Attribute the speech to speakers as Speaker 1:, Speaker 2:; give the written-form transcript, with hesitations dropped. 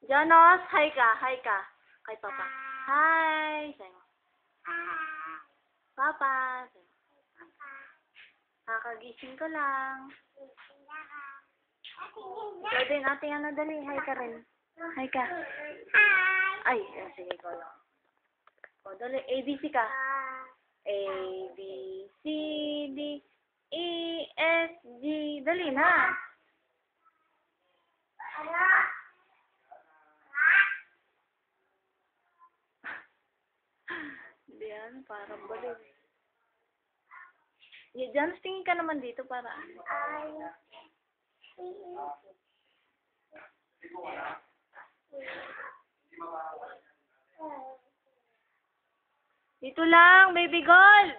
Speaker 1: Jonas, hi ka, hi ka. Kay Papa. Hi. Sayo mo. Papa. Sayo mo. Kakagising ko lang. Ikaw din, ate, ano, dali. Hi ka rin. Hi ka. Ay, sige, ikaw lang. O, dali, ABC ka. A, B, C, D, E, F, G. Dali na. Diyan, parang baliw. Diyan, tingin ka naman dito para. Dito lang, baby gold.